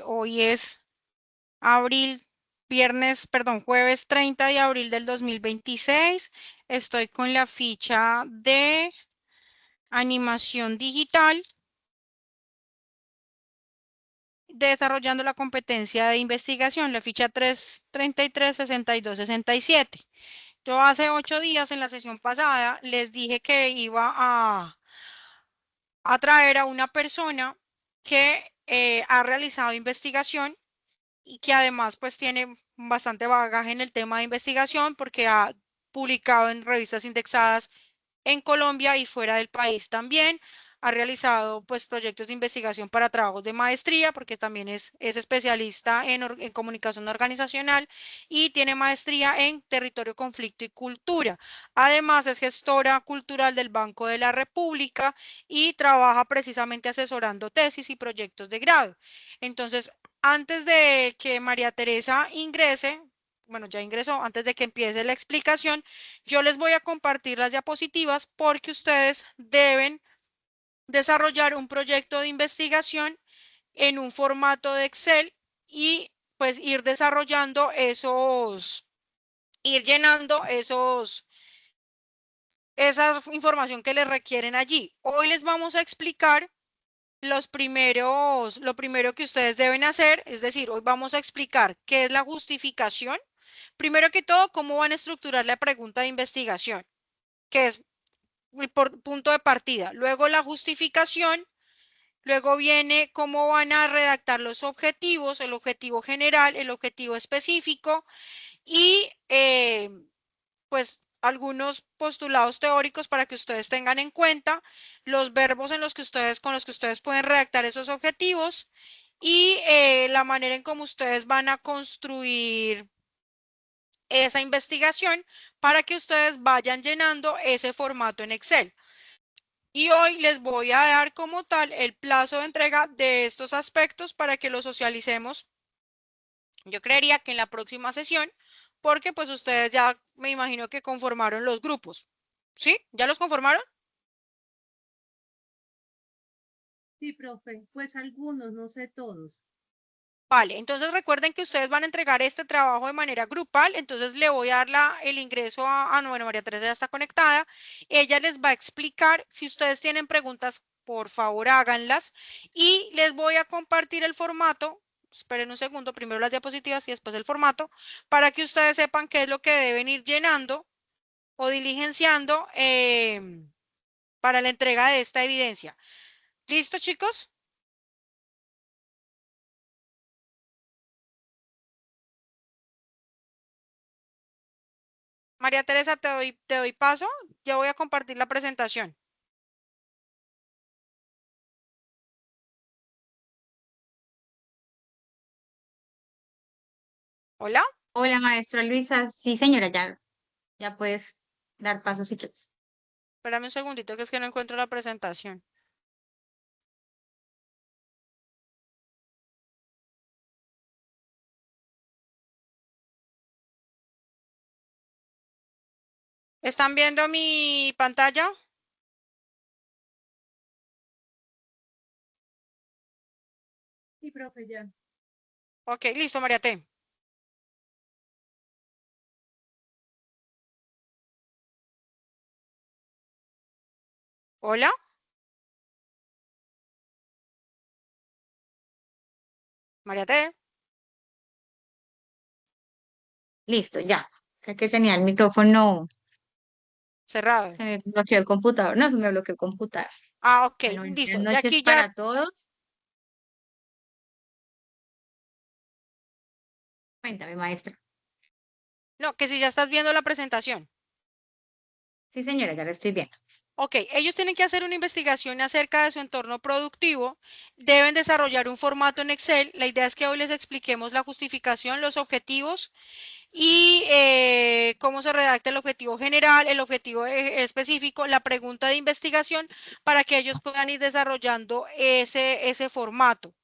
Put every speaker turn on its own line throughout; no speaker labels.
Hoy es jueves 30 de abril del 2026. Estoy con la ficha de animación digital, desarrollando la competencia de investigación, la ficha 333 62 67. Yo hace 8 días en la sesión pasada les dije que iba a traer a una persona que ha realizado investigación y que además pues tiene bastante bagaje en el tema de investigación porque ha publicado en revistas indexadas en Colombia y fuera del país también. Ha realizado pues proyectos de investigación para trabajos de maestría porque también es especialista en comunicación organizacional y tiene maestría en territorio, conflicto y cultura. Además es gestora cultural del Banco de la República y trabaja precisamente asesorando tesis y proyectos de grado. Entonces, antes de que María Teresa ingrese, bueno, ya ingresó, antes de que empiece la explicación, yo les voy a compartir las diapositivas porque ustedes deben desarrollar un proyecto de investigación en un formato de Excel y pues ir desarrollando ir llenando esa información que les requieren allí. Hoy les vamos a explicar lo primero que ustedes deben hacer, es decir, hoy vamos a explicar qué es la justificación. Primero que todo, cómo van a estructurar la pregunta de investigación, que es el punto de partida. Luego la justificación, luego viene cómo van a redactar los objetivos, el objetivo general, el objetivo específico y pues algunos postulados teóricos para que ustedes tengan en cuenta, los verbos con los que ustedes pueden redactar esos objetivos y la manera en cómo ustedes van a construir esa investigación para que ustedes vayan llenando ese formato en Excel. Y hoy les voy a dar como tal el plazo de entrega de estos aspectos para que los socialicemos. Yo creería que en la próxima sesión, porque pues ustedes ya me imagino que conformaron los grupos. ¿Sí? ¿Ya los conformaron?
Sí, profe, pues algunos, no sé todos.
Vale, entonces recuerden que ustedes van a entregar este trabajo de manera grupal, entonces le voy a dar el ingreso no, bueno, María Teresa ya está conectada, ella les va a explicar, si ustedes tienen preguntas, por favor háganlas y les voy a compartir el formato, esperen un segundo, primero las diapositivas y después el formato, para que ustedes sepan qué es lo que deben ir llenando o diligenciando para la entrega de esta evidencia. ¿Listo, chicos? María Teresa, te doy paso. Ya voy a compartir la presentación. Hola.
Hola, maestra Luisa. Sí, señora, ya puedes dar paso si quieres.
Espérame un segundito que es que no encuentro la presentación. ¿Están viendo mi pantalla?
Sí, profe, ya.
Ok, listo, María T. Hola. María T.
Listo, ya. Creo que tenía el micrófono,
Cerrado.
se me bloqueó el computador. No, se me bloqueó el computador.
Ah, ok,
Bueno,
listo.
buenas
Ya
noches
aquí ya,
para todos. Cuéntame, maestra.
no, que si ya estás viendo la presentación.
Sí, señora, ya la estoy viendo.
Ok, ellos tienen que hacer una investigación acerca de su entorno productivo, deben desarrollar un formato en Excel. La idea es que hoy les expliquemos la justificación, los objetivos y cómo se redacta el objetivo general, el objetivo específico, la pregunta de investigación para que ellos puedan ir desarrollando ese formato.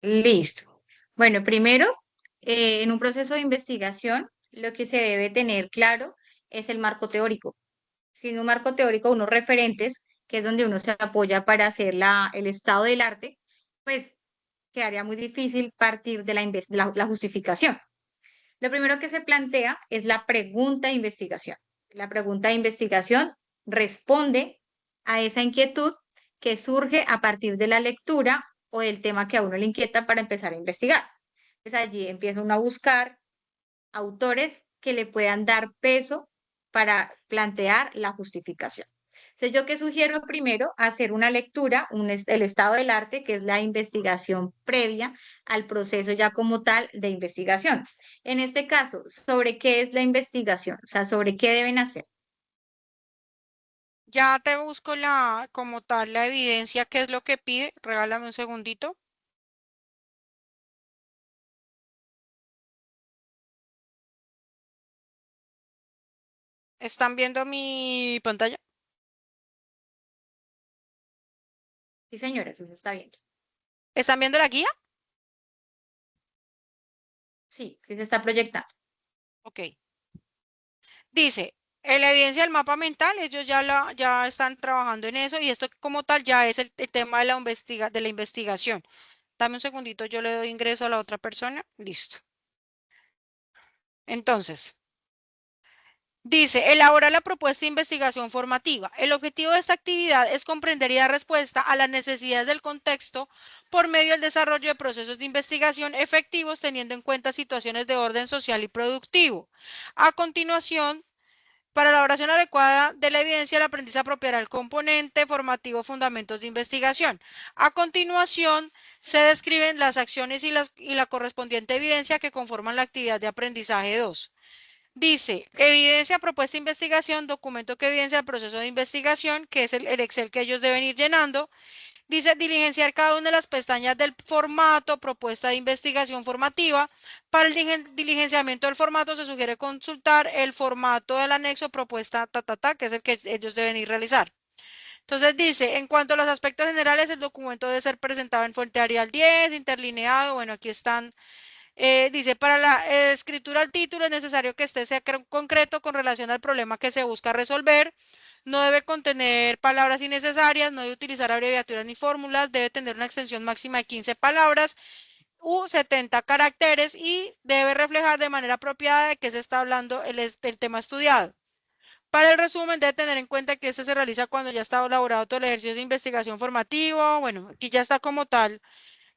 Listo. Bueno, primero, en un proceso de investigación, lo que se debe tener claro es el marco teórico. Sin un marco teórico, unos referentes, que es donde uno se apoya para hacer el estado del arte, pues quedaría muy difícil partir de la justificación. Lo primero que se plantea es la pregunta de investigación. La pregunta de investigación responde a esa inquietud que surge a partir de la lectura o del tema que a uno le inquieta para empezar a investigar. Entonces allí empieza uno a buscar autores que le puedan dar peso para plantear la justificación. Entonces, yo que sugiero primero hacer una lectura, el estado del arte, que es la investigación previa al proceso ya como tal de investigación. En este caso, ¿sobre qué es la investigación? O sea, ¿sobre qué deben hacer?
Ya te busco como tal, la evidencia, qué es lo que pide. Regálame un segundito. ¿Están viendo mi pantalla?
Sí, señora, eso se está viendo.
¿Están viendo la guía?
Sí, sí se está proyectando.
Ok. Dice, en la evidencia del mapa mental, ellos ya están trabajando en eso y esto como tal ya es el tema de de la investigación. Dame un segundito, yo le doy ingreso a la otra persona. Listo. Entonces, dice, elabora la propuesta de investigación formativa. El objetivo de esta actividad es comprender y dar respuesta a las necesidades del contexto por medio del desarrollo de procesos de investigación efectivos teniendo en cuenta situaciones de orden social y productivo. A continuación, para la elaboración adecuada de la evidencia, el aprendiz apropiará el componente formativo fundamentos de investigación. A continuación, se describen las acciones y la correspondiente evidencia que conforman la actividad de aprendizaje 2. Dice, evidencia, propuesta de investigación, documento que evidencia el proceso de investigación, que es el Excel que ellos deben ir llenando. Dice, diligenciar cada una de las pestañas del formato, propuesta de investigación formativa. Para el diligenciamiento del formato se sugiere consultar el formato del anexo, propuesta, que es el que ellos deben ir a realizar. Entonces dice, en cuanto a los aspectos generales, el documento debe ser presentado en fuente Arial 10, interlineado. Bueno, aquí están. Dice, para la escritura al título es necesario que este sea concreto con relación al problema que se busca resolver. No debe contener palabras innecesarias, no debe utilizar abreviaturas ni fórmulas, debe tener una extensión máxima de 15 palabras u 70 caracteres y debe reflejar de manera apropiada de qué se está hablando el tema estudiado. Para el resumen, debe tener en cuenta que este se realiza cuando ya está elaborado todo el ejercicio de investigación formativo. Bueno, aquí ya está como tal.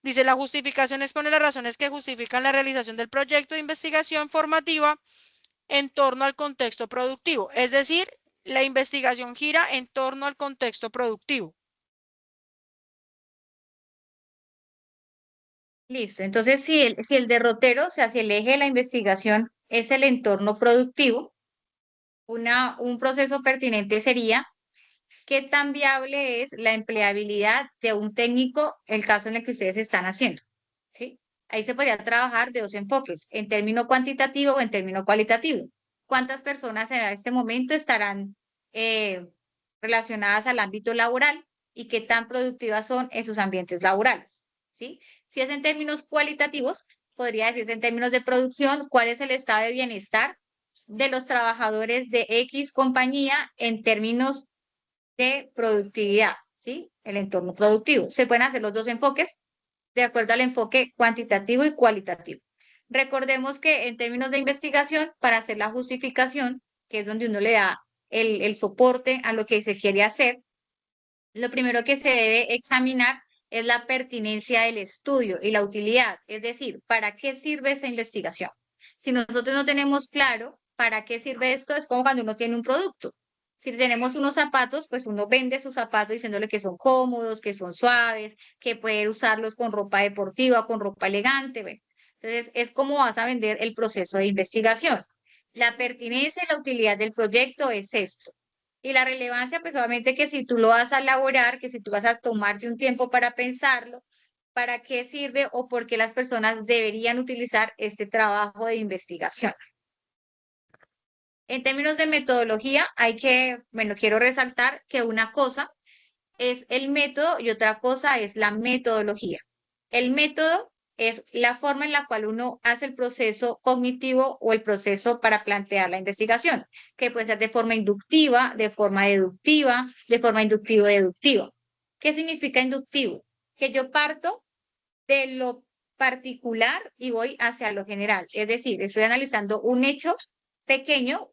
Dice, la justificación expone las razones que justifican la realización del proyecto de investigación formativa en torno al contexto productivo. Es decir, la investigación gira en torno al contexto productivo.
Listo. Entonces, si el derrotero, o sea, si el eje de la investigación es el entorno productivo, un proceso pertinente sería qué tan viable es la empleabilidad de un técnico, el caso en el que ustedes están haciendo. ¿Sí? Ahí se podría trabajar de dos enfoques, en término cuantitativo o en término cualitativo. ¿Cuántas personas en este momento estarán eh, relacionadas al ámbito laboral y qué tan productivas son en sus ambientes laborales? ¿Sí? Si es en términos cualitativos, podría decir en términos de producción, cuál es el estado de bienestar de los trabajadores de X compañía en términos de productividad, ¿sí? El entorno productivo. Se pueden hacer los dos enfoques de acuerdo al enfoque cuantitativo y cualitativo. Recordemos que en términos de investigación, para hacer la justificación, que es donde uno le da el soporte a lo que se quiere hacer, lo primero que se debe examinar es la pertinencia del estudio y la utilidad, es decir, ¿para qué sirve esa investigación? Si nosotros no tenemos claro para qué sirve esto, es como cuando uno tiene un producto. Si tenemos unos zapatos, pues uno vende sus zapatos diciéndole que son cómodos, que son suaves, que puede usarlos con ropa deportiva, con ropa elegante. Bueno. Entonces, es como vas a vender el proceso de investigación. La pertinencia y la utilidad del proyecto es esto. Y la relevancia, pues obviamente que si tú lo vas a elaborar, que si tú vas a tomarte un tiempo para pensarlo, ¿para qué sirve o por qué las personas deberían utilizar este trabajo de investigación? En términos de metodología, bueno, quiero resaltar que una cosa es el método y otra cosa es la metodología. El método es la forma en la cual uno hace el proceso cognitivo o el proceso para plantear la investigación, que puede ser de forma inductiva, de forma deductiva, de forma inductivo-deductiva. ¿Qué significa inductivo? Que yo parto de lo particular y voy hacia lo general. Es decir, estoy analizando un hecho pequeño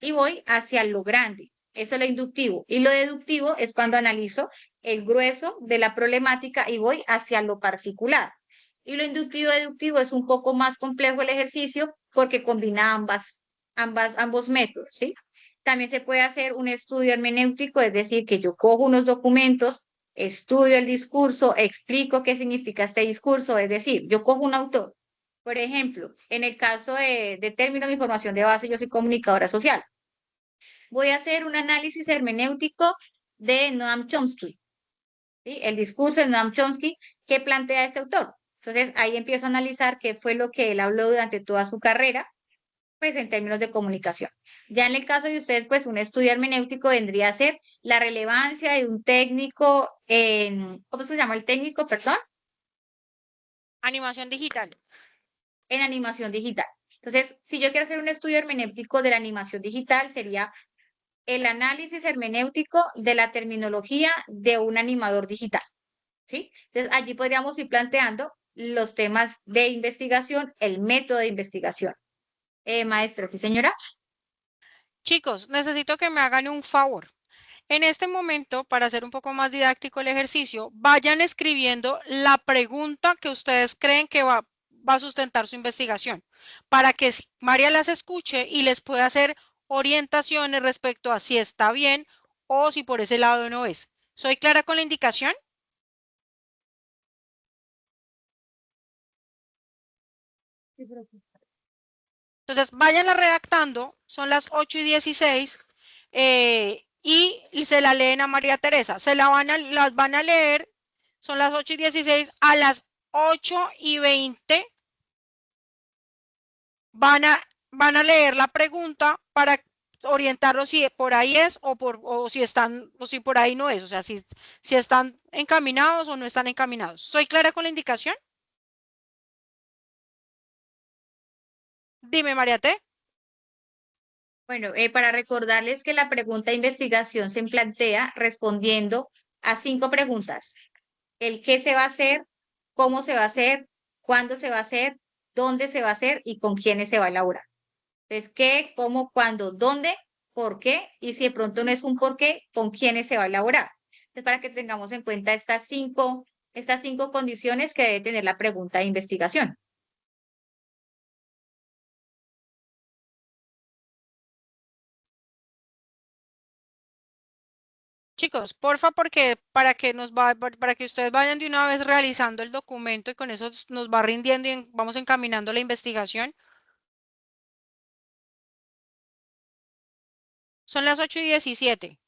y voy hacia lo grande. Eso es lo inductivo. Y lo deductivo es cuando analizo el grueso de la problemática y voy hacia lo particular. Y lo inductivo y deductivo es un poco más complejo el ejercicio porque combina ambos métodos, ¿sí? También se puede hacer un estudio hermenéutico, es decir, que yo cojo unos documentos, estudio el discurso, explico qué significa este discurso, es decir, yo cojo un autor. Por ejemplo, en el caso de términos de información de base, yo soy comunicadora social. Voy a hacer un análisis hermenéutico de Noam Chomsky, ¿sí? El discurso de Noam Chomsky que plantea este autor. Entonces, ahí empiezo a analizar qué fue lo que él habló durante toda su carrera, pues en términos de comunicación. Ya en el caso de ustedes, pues un estudio hermenéutico vendría a ser la relevancia de un técnico en, ¿cómo se llama el técnico, perdón?
Animación digital.
En animación digital. Entonces, si yo quiero hacer un estudio hermenéutico de la animación digital, sería el análisis hermenéutico de la terminología de un animador digital, ¿sí? Entonces, allí podríamos ir planteando los temas de investigación, el método de investigación. Maestra, ¿sí, señora?
Chicos, necesito que me hagan un favor. En este momento, para hacer un poco más didáctico el ejercicio, vayan escribiendo la pregunta que ustedes creen que va a sustentar su investigación, para que María las escuche y les pueda hacer orientaciones respecto a si está bien o si por ese lado no es. ¿Soy clara con la indicación?
Sí, profe.
Entonces, váyanla redactando, son las 8:16 y se la leen a María Teresa. Las van a leer, son las 8:16, a las 8:20 van a leer la pregunta para orientarlos si por ahí es o si por ahí no es, o sea, si están encaminados o no están encaminados. ¿Soy clara con la indicación? Dime, María T.
Bueno, para recordarles que la pregunta de investigación se plantea respondiendo a 5 preguntas. El qué se va a hacer, cómo se va a hacer, cuándo se va a hacer, dónde se va a hacer y con quiénes se va a elaborar. Entonces, qué, cómo, cuándo, dónde, por qué y si de pronto no es un por qué, con quiénes se va a elaborar. Entonces, para que tengamos en cuenta estas cinco condiciones que debe tener la pregunta de investigación.
Chicos, porfa, porque para que ustedes vayan de una vez realizando el documento y con eso nos va rindiendo y vamos encaminando la investigación. Son las 8:17.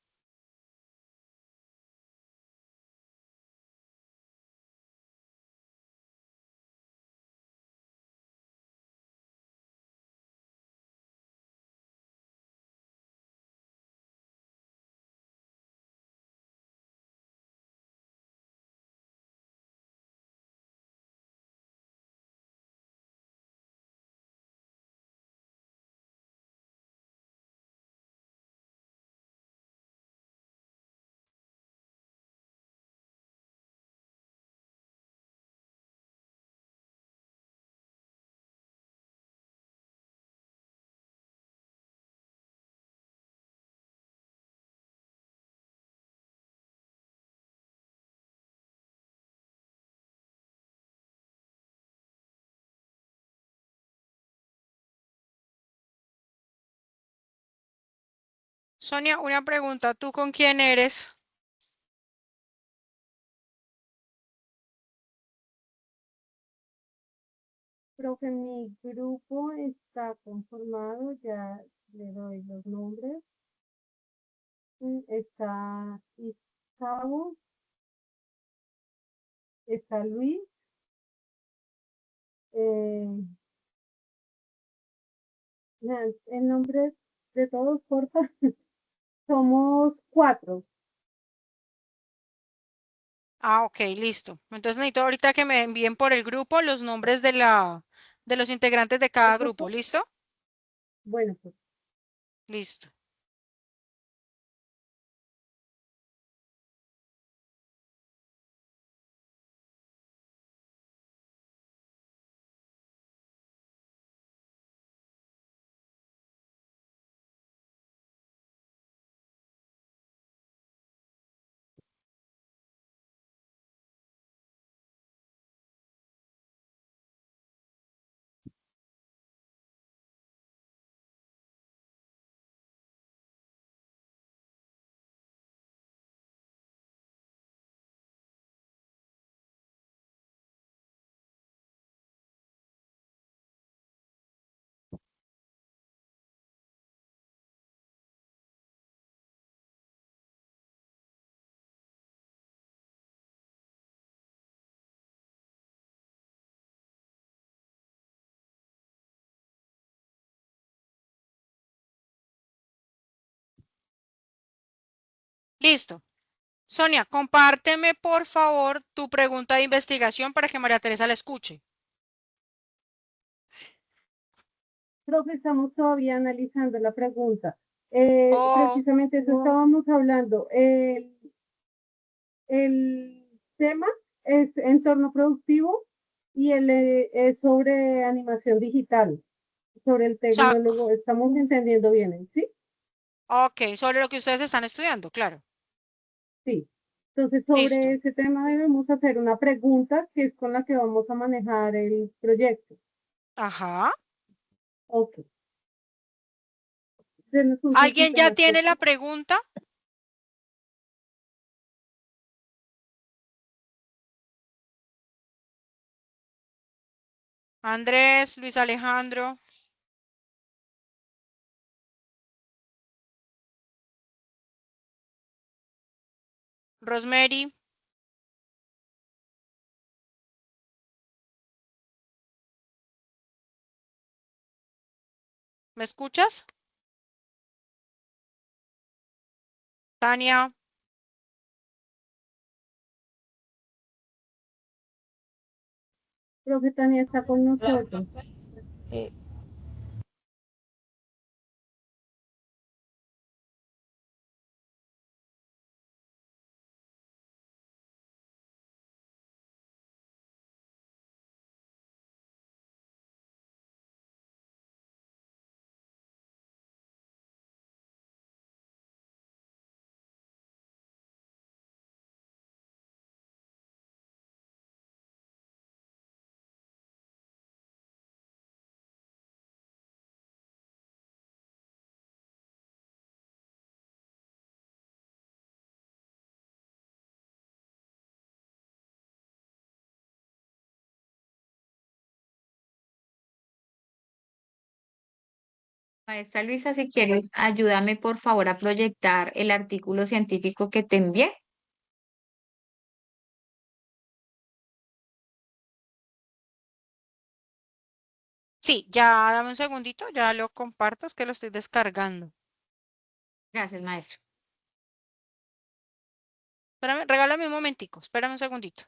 Sonia, una pregunta, ¿tú con quién eres?
Profe, mi grupo está conformado, ya le doy los nombres. Está Isao, está Luis, eh, el nombre de todos, porfa. Somos 4.
Ah, ok, listo. Entonces necesito ahorita que me envíen por el grupo los nombres de los integrantes de
¿El
cada grupo,
grupo?
¿listo?
Bueno, pues.
Listo. Listo. Sonia, compárteme por favor tu pregunta de investigación para que María Teresa la escuche.
Profe, estamos todavía analizando la pregunta.
Oh,
Precisamente eso estábamos hablando. El tema es entorno productivo y es sobre animación digital, sobre el
saco.
tecnólogo. Estamos entendiendo bien, ¿sí?
Ok, sobre lo que ustedes están estudiando, claro.
Sí. Entonces, sobre
Listo.
ese tema debemos hacer una pregunta que es con la que vamos a manejar el proyecto.
Ajá.
Ok. Denos un
¿Alguien
tiempito
ya
más,
tiene
por
la
favor.
pregunta? Andrés, Luis Alejandro, Rosemary, ¿me escuchas? Tania,
Profe, Tania está con nosotros.
Maestra Luisa, si quieres, ayúdame por favor a proyectar el artículo científico que te envié.
sí, ya dame un segundito, ya lo comparto, es que lo estoy descargando.
Gracias, maestra.
Espérame, regálame un momentico, espérame un segundito.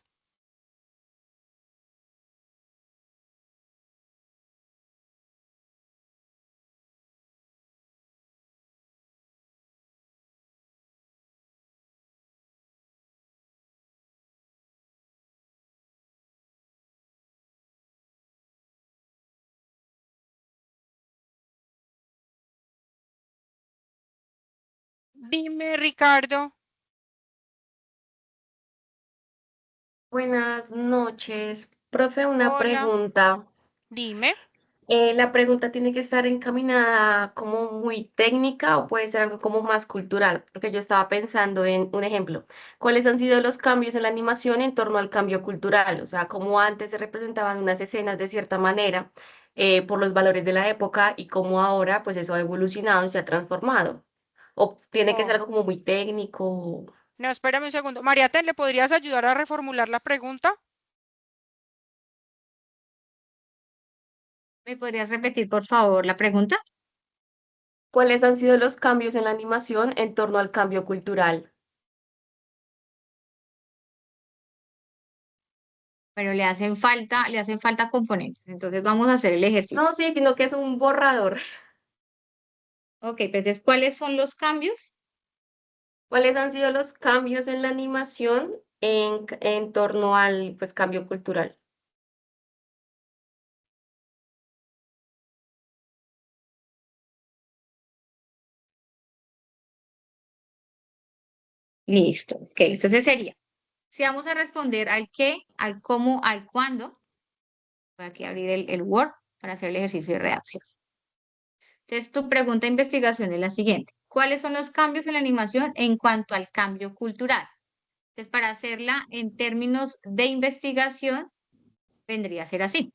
Dime, Ricardo.
Buenas noches. Profe, una
Hola,
pregunta.
dime.
¿La pregunta tiene que estar encaminada como muy técnica o puede ser algo como más cultural? Porque yo estaba pensando en un ejemplo. ¿Cuáles han sido los cambios en la animación en torno al cambio cultural? O sea, cómo antes se representaban unas escenas de cierta manera por los valores de la época y cómo ahora pues eso ha evolucionado y se ha transformado. ¿O tiene que ser
Oh,
algo como muy técnico?
no, espérame un segundo. Mariate, ¿le podrías ayudar a reformular la pregunta?
¿Me podrías repetir, por favor, la pregunta?
¿Cuáles han sido los cambios en la animación en torno al cambio cultural?
Pero le hacen falta componentes. Entonces vamos a hacer el
No,
ejercicio.
sí, sino que es un borrador.
Ok, pero entonces, ¿cuáles son los cambios?
¿Cuáles han sido los cambios en la animación en torno al pues, cambio cultural?
Listo. Ok, entonces sería, si vamos a responder al qué, al cómo, al cuándo, voy aquí a abrir el Word para hacer el ejercicio de redacción. Entonces, tu pregunta de investigación es la siguiente. ¿Cuáles son los cambios en la animación en cuanto al cambio cultural? Entonces, para hacerla en términos de investigación, vendría a ser así.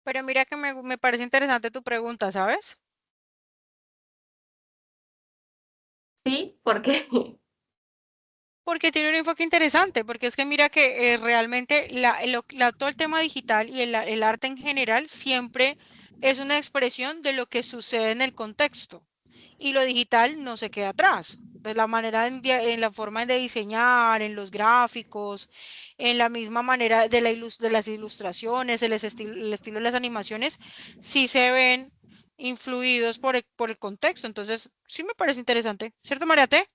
Pero mira que me parece interesante tu pregunta, ¿sabes?
¿Sí? ¿Por qué?
Porque tiene un enfoque interesante, porque es que mira que realmente todo el tema digital y el arte en general siempre es una expresión de lo que sucede en el contexto. Y lo digital no se queda atrás. De la manera en la forma de diseñar, en los gráficos, en la misma manera de las ilustraciones, el estilo de las animaciones, sí se ven influidos por el contexto. Entonces, sí me parece interesante. ¿Cierto, Mariate?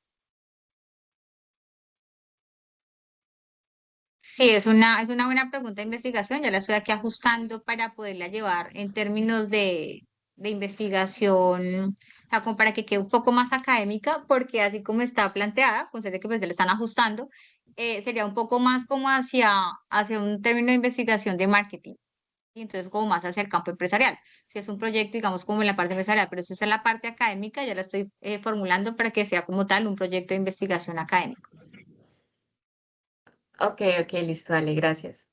Sí, es una buena pregunta de investigación. Ya la estoy aquí ajustando para poderla llevar en términos de investigación, o sea, como para que quede un poco más académica, porque así como está planteada, considero que pues le están ajustando, sería un poco más como hacia un término de investigación de marketing. Y entonces como más hacia el campo empresarial. Si es un proyecto, digamos, como en la parte empresarial, pero si es en la parte académica, ya la estoy formulando para que sea como tal un proyecto de investigación académico.
Ok, ok, listo, dale, gracias.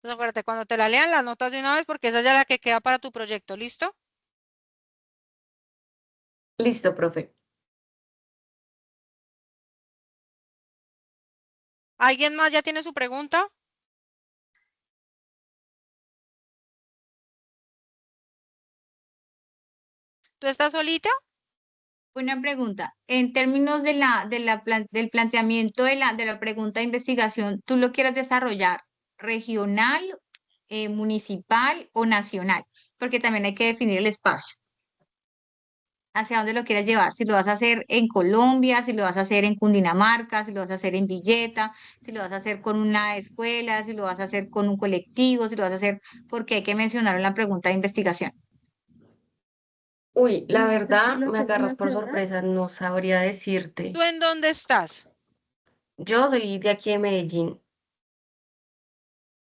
Entonces, acuérdate, cuando te la lean, las notas de una vez, porque esa es ya la que queda para tu proyecto, ¿listo?
Listo, profe.
¿Alguien más ya tiene su pregunta? ¿Tú estás solita?
Una pregunta, en términos del planteamiento de la pregunta de investigación, ¿tú lo quieres desarrollar regional, municipal o nacional? Porque también hay que definir el espacio, hacia dónde lo quieres llevar, si lo vas a hacer en Colombia, si lo vas a hacer en Cundinamarca, si lo vas a hacer en Villeta, si lo vas a hacer con una escuela, si lo vas a hacer con un colectivo, si lo vas a hacer, porque hay que mencionar en la pregunta de investigación.
Uy, la
No sé si
verdad,
lo
me
hacemos
agarras por
nacional.
sorpresa, no sabría decirte.
¿Tú en dónde estás?
Yo soy de aquí de Medellín.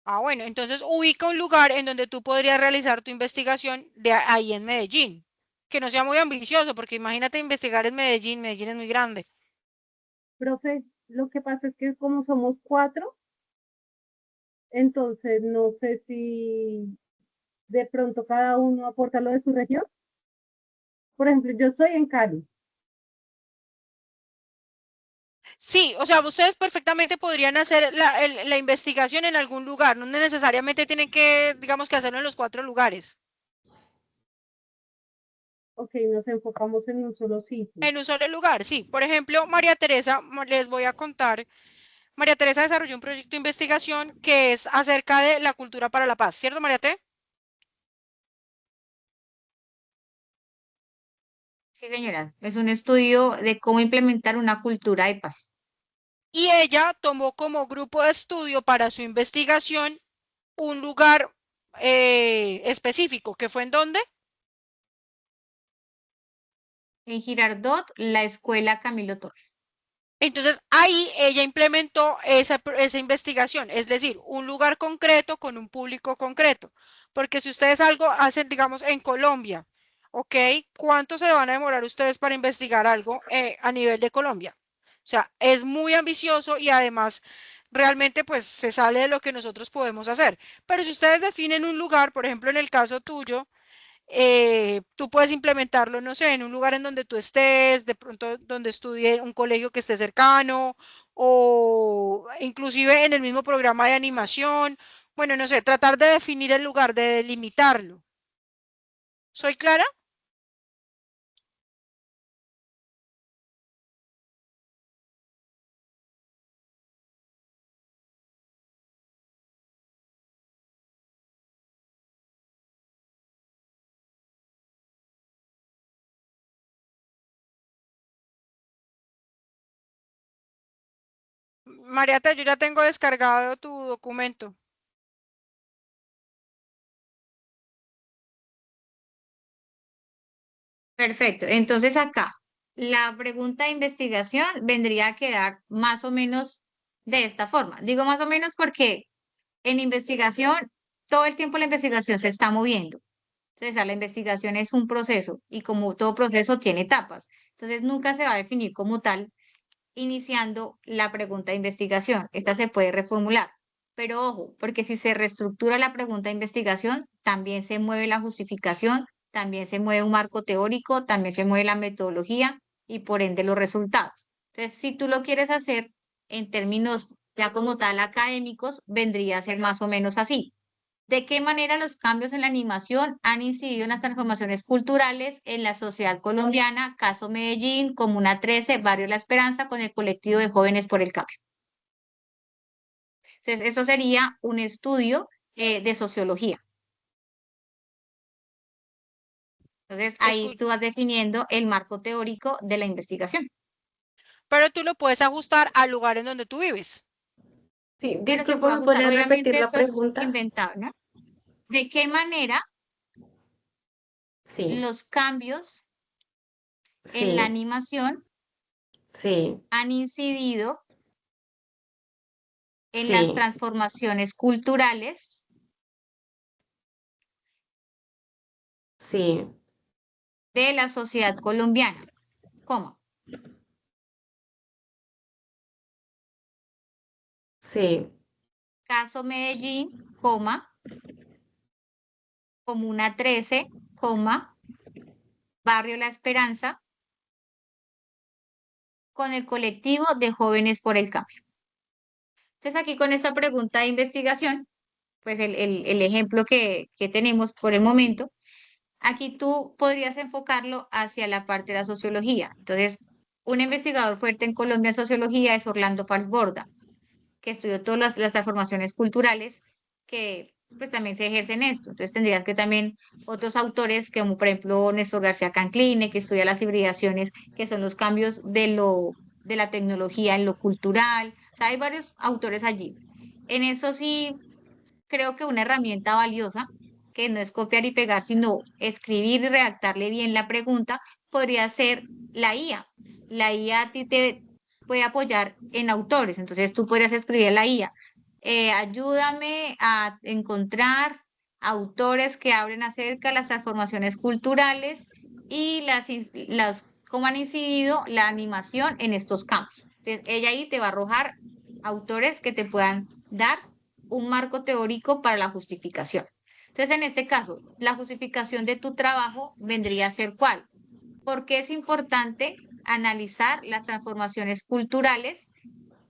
Ah, bueno, entonces ubica un lugar en donde tú podrías realizar tu investigación de ahí en Medellín. Que no sea muy ambicioso, porque imagínate investigar en Medellín, Medellín es muy grande.
Profe, lo que pasa es que como somos cuatro, entonces no sé si de pronto cada uno aporta lo de su región. Por ejemplo, yo soy en Cali.
Sí, o sea, ustedes perfectamente podrían hacer la investigación en algún lugar, no necesariamente tienen que, digamos que hacerlo en los 4 lugares,
Ok, nos enfocamos en un solo sitio.
en un solo lugar, sí. Por ejemplo, María Teresa, les voy a contar, María Teresa desarrolló un proyecto de investigación que es acerca de la cultura para la paz, ¿cierto, María T?
Sí, señora, es un estudio de cómo implementar una cultura de paz.
Y ella tomó como grupo de estudio para su investigación un lugar específico, que fue en dónde.
En Girardot, la escuela Camilo Torres.
Entonces ahí ella implementó esa investigación, es decir, un lugar concreto con un público concreto. Porque si ustedes algo hacen, digamos, en Colombia, ¿ok? ¿Cuánto se van a demorar ustedes para investigar algo a nivel de Colombia? O sea, es muy ambicioso y además realmente pues se sale de lo que nosotros podemos hacer. Pero si ustedes definen un lugar, por ejemplo, en el caso tuyo, tú puedes implementarlo, no sé, en un lugar en donde tú estés, de pronto donde estudie un colegio que esté cercano o inclusive en el mismo programa de animación. Bueno, no sé, tratar de definir el lugar, de delimitarlo. ¿Soy clara? Mariata, yo ya tengo descargado tu documento.
Perfecto. Entonces acá, la pregunta de investigación vendría a quedar más o menos de esta forma. Digo más o menos porque en investigación, todo el tiempo la investigación se está moviendo. Entonces, la investigación es un proceso y como todo proceso tiene etapas. Entonces, nunca se va a definir como tal iniciando la pregunta de investigación. Esta se puede reformular. Pero ojo, porque si se reestructura la pregunta de investigación, también se mueve la justificación, también se mueve un marco teórico, también se mueve la metodología y por ende los resultados. Entonces, si tú lo quieres hacer en términos ya como tal académicos, vendría a ser más o menos así. ¿De qué manera los cambios en la animación han incidido en las transformaciones culturales en la sociedad colombiana? Caso Medellín, Comuna 13, Barrio La Esperanza, con el colectivo de jóvenes por el cambio. Entonces, eso sería un estudio de sociología. Entonces, ahí
Escu-
tú vas definiendo el marco teórico de la investigación.
Pero tú lo puedes ajustar al lugar en donde tú vives.
Sí,
Pero se
disculpa,
puede
¿me
ajustar.
podrías repetir
Obviamente,
la
eso es
pregunta?
inventado, ¿no? ¿De qué manera
Sí,
los cambios en la
sí,
animación
sí,
han incidido en las
sí,
transformaciones culturales
sí,
de la sociedad colombiana? ¿Cómo?
sí,
Caso Medellín, coma, Comuna 13, coma, Barrio La Esperanza, con el colectivo de jóvenes por el cambio. Entonces, aquí con esta pregunta de investigación, pues el ejemplo que tenemos por el momento, aquí tú podrías enfocarlo hacia la parte de la sociología. Entonces, un investigador fuerte en Colombia en sociología es Orlando Falsborda, que estudió todas las transformaciones culturales que pues también se ejercen esto. Entonces tendrías que también otros autores, como por ejemplo Néstor García Cancline, que estudia las hibridaciones, que son los cambios de la tecnología en lo cultural. O sea, hay varios autores allí. En eso sí creo que una herramienta valiosa, que no es copiar y pegar, sino escribir y redactarle bien la pregunta, podría ser la IA. La IA a ti te puede apoyar en autores, entonces tú podrías escribir a la IA. Ayúdame a encontrar autores que hablen acerca de las transformaciones culturales y cómo han incidido la animación en estos campos. Entonces, ella ahí te va a arrojar autores que te puedan dar un marco teórico para la justificación. Entonces, en este caso, la justificación de tu trabajo vendría a ser ¿cuál? Porque es importante analizar las transformaciones culturales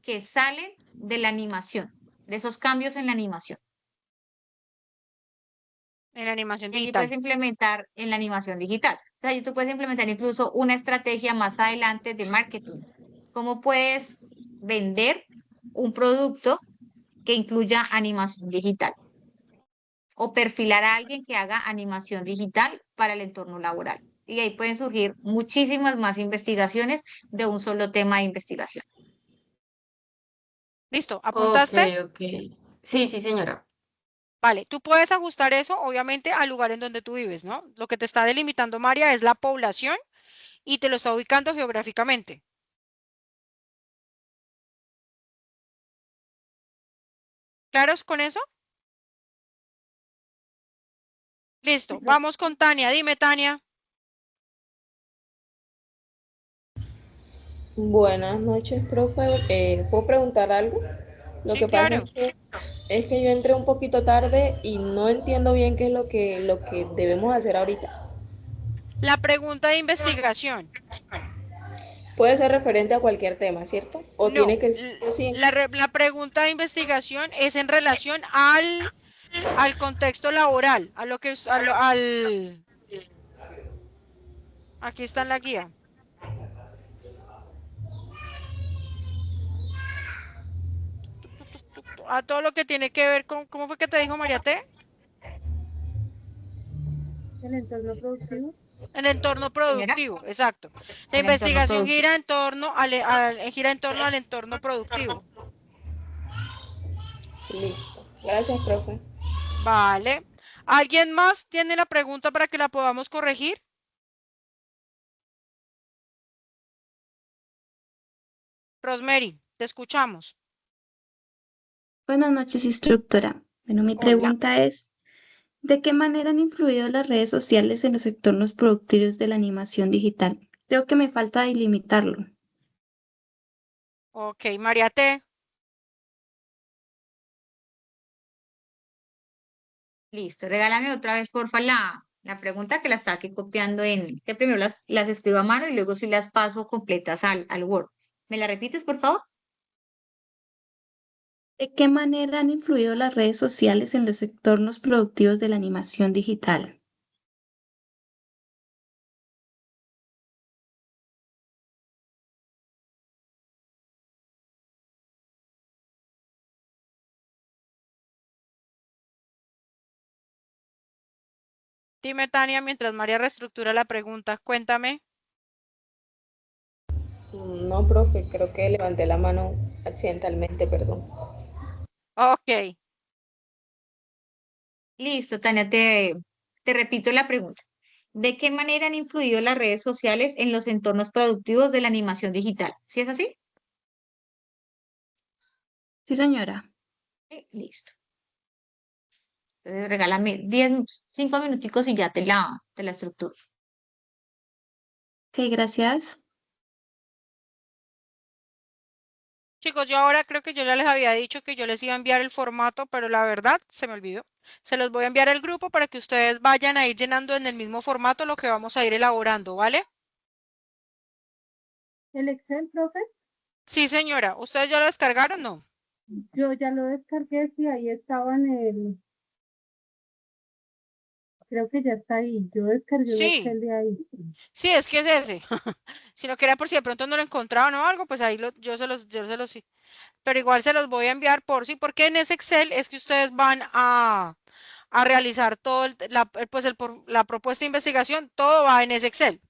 que salen de la animación, de esos cambios en la animación.
En animación
Y allí puedes
digital.
implementar en la animación digital. O sea, allí tú puedes implementar incluso una estrategia más adelante de marketing. ¿Cómo puedes vender un producto que incluya animación digital? O perfilar a alguien que haga animación digital para el entorno laboral. Y ahí pueden surgir muchísimas más investigaciones de un solo tema de investigación.
¿Listo?
ok,
¿Apuntaste?
ok. Sí, sí, señora.
Vale, tú puedes ajustar eso, obviamente, al lugar en donde tú vives, ¿no? Lo que te está delimitando, María, es la población y te lo está ubicando geográficamente. ¿Claros con eso? Listo, vamos con Tania. Dime, Tania.
Buenas noches, profe. ¿Puedo preguntar algo? Lo
Sí,
que pasa
claro.
es que yo entré un poquito tarde y no entiendo bien qué es lo que debemos hacer ahorita.
La pregunta de investigación.
Puede ser referente a cualquier tema, ¿cierto? O tiene
No,
que ser sí.
la pregunta de investigación es en relación al contexto laboral, a lo que es, aquí está en la guía, a todo lo que tiene que ver con, ¿cómo fue que te dijo María T?
El entorno productivo.
El entorno
Señora,
productivo, exacto. La
el entorno
investigación
productivo.
gira en torno al entorno productivo.
Listo. Gracias, profe.
Vale. ¿Alguien más tiene la pregunta para que la podamos corregir? Rosemary, te escuchamos.
Buenas noches, instructora. Bueno, mi
Hola.
pregunta es, ¿De qué manera han influido las redes sociales en los entornos productivos de la animación digital? Creo que me falta delimitarlo.
Ok, María T.
Listo, regálame otra vez, porfa, la pregunta que la está aquí copiando que primero las escribo a mano y luego sí las paso completas al Word. ¿Me la repites, por favor?
¿De qué manera han influido las redes sociales en los entornos productivos de la animación digital?
Dime, Tania, mientras María reestructura la pregunta, cuéntame.
No, profe, creo que levanté la mano accidentalmente, perdón.
Ok,
Listo, Tania, te repito la pregunta. ¿De qué manera han influido las redes sociales en los entornos productivos de la animación digital? ¿Sí es así?
Sí, señora.
Listo. Entonces, regálame 5 minuticos y ya te la estructuro.
Ok, gracias.
chicos, yo ahora creo que yo ya les había dicho que yo les iba a enviar el formato, pero la verdad se me olvidó. Se los voy a enviar al grupo para que ustedes vayan a ir llenando en el mismo formato lo que vamos a ir elaborando, ¿vale?
¿El Excel, profe?
Sí, señora. ¿Ustedes ya lo descargaron? No.
Yo ya lo descargué, sí, ahí estaba en el, creo que ya está ahí. Yo descargué un
Sí,
Excel de ahí.
sí, es que es ese. Si no quería por si de pronto no lo encontraban o algo, pues ahí sí. Pero igual se los voy a enviar por sí, porque en ese Excel es que ustedes van a realizar todo la propuesta de investigación, todo va en ese Excel.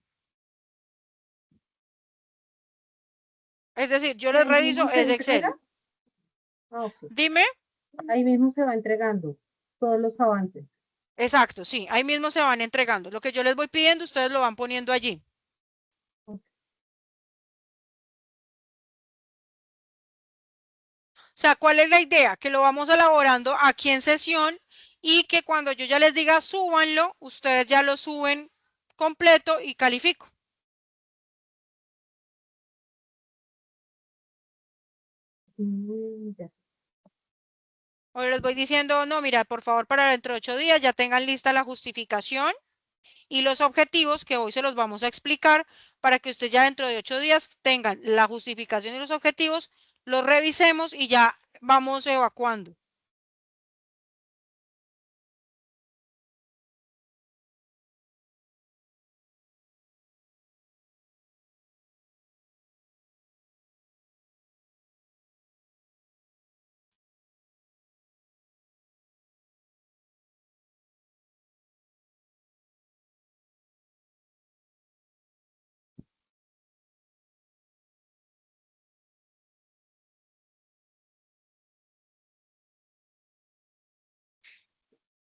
Es decir, yo
¿Y
les
ahí mismo
reviso
se
ese
entrega?
Excel.
Ah, ok.
Dime,
Ahí mismo se va entregando todos los avances.
exacto, sí, ahí mismo se van entregando. Lo que yo les voy pidiendo, ustedes lo van poniendo allí. O sea, ¿cuál es la idea? Que lo vamos elaborando aquí en sesión y que cuando yo ya les diga súbanlo, ustedes ya lo suben completo y califico.
Ya.
Hoy les voy diciendo, no, mira, por favor, para dentro de 8 días ya tengan lista la justificación y los objetivos que hoy se los vamos a explicar para que usted ya dentro de 8 días tengan la justificación y los objetivos, los revisemos y ya vamos evacuando.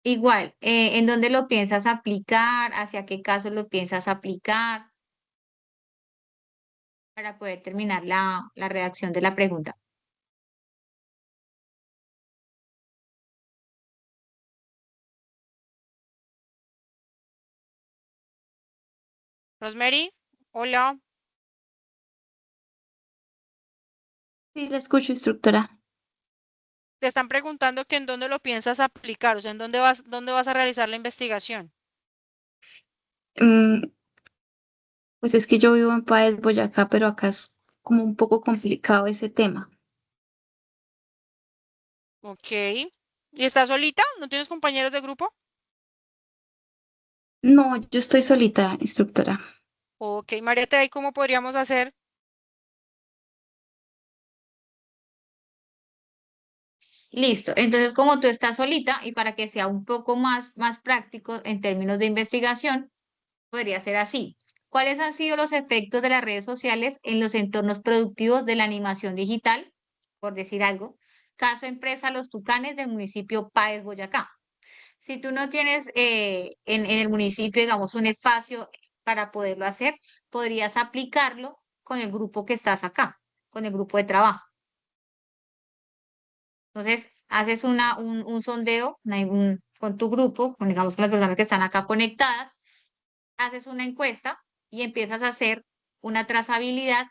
Igual, ¿en dónde lo piensas aplicar? ¿Hacia qué caso lo piensas aplicar? Para poder terminar la redacción de la pregunta.
Rosemary, hola.
Sí, la escucho, instructora.
Te están preguntando que en dónde lo piensas aplicar, o sea, en dónde vas a realizar la investigación.
Mm, pues es que yo vivo en Páez, Boyacá, pero acá es como un poco complicado ese tema.
Ok. ¿Y estás solita? ¿No tienes compañeros de grupo?
No, yo estoy solita, instructora.
Ok, Mariette, ¿ahí cómo podríamos hacer?
Listo. Entonces, como tú estás solita y para que sea un poco más práctico en términos de investigación, podría ser así. ¿Cuáles han sido los efectos de las redes sociales en los entornos productivos de la animación digital? Por decir algo. Caso empresa Los Tucanes del municipio Páez, Boyacá. Si tú no tienes en el municipio, digamos, un espacio para poderlo hacer, podrías aplicarlo con el grupo que estás acá, con el grupo de trabajo. Entonces, haces un sondeo con tu grupo, digamos con las personas que están acá conectadas, haces una encuesta y empiezas a hacer una trazabilidad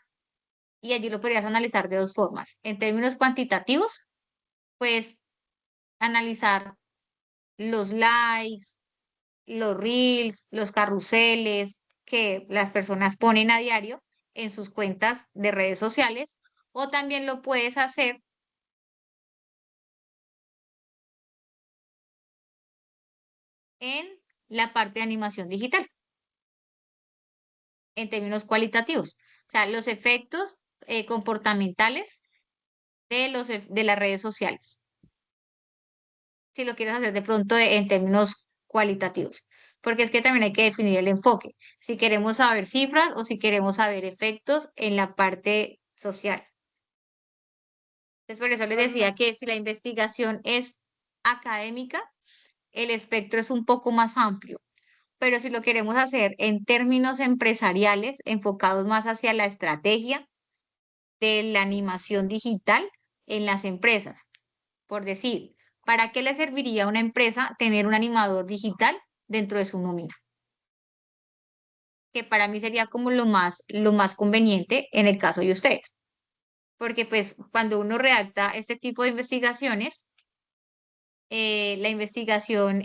y allí lo podrías analizar de dos formas. En términos cuantitativos, pues analizar los likes, los reels, los carruseles que las personas ponen a diario en sus cuentas de redes sociales, o también lo puedes hacer en la parte de animación digital, en términos cualitativos. O sea, los efectos comportamentales de las redes sociales. Si lo quieres hacer de pronto en términos cualitativos, porque es que también hay que definir el enfoque, si queremos saber cifras o si queremos saber efectos en la parte social. Entonces, por eso les decía que si la investigación es académica, el espectro es un poco más amplio, pero si lo queremos hacer en términos empresariales, enfocados más hacia la estrategia de la animación digital en las empresas, por decir, ¿para qué le serviría a una empresa tener un animador digital dentro de su nómina? Que para mí sería como lo más conveniente en el caso de ustedes. Porque pues cuando uno redacta este tipo de investigaciones, la investigación,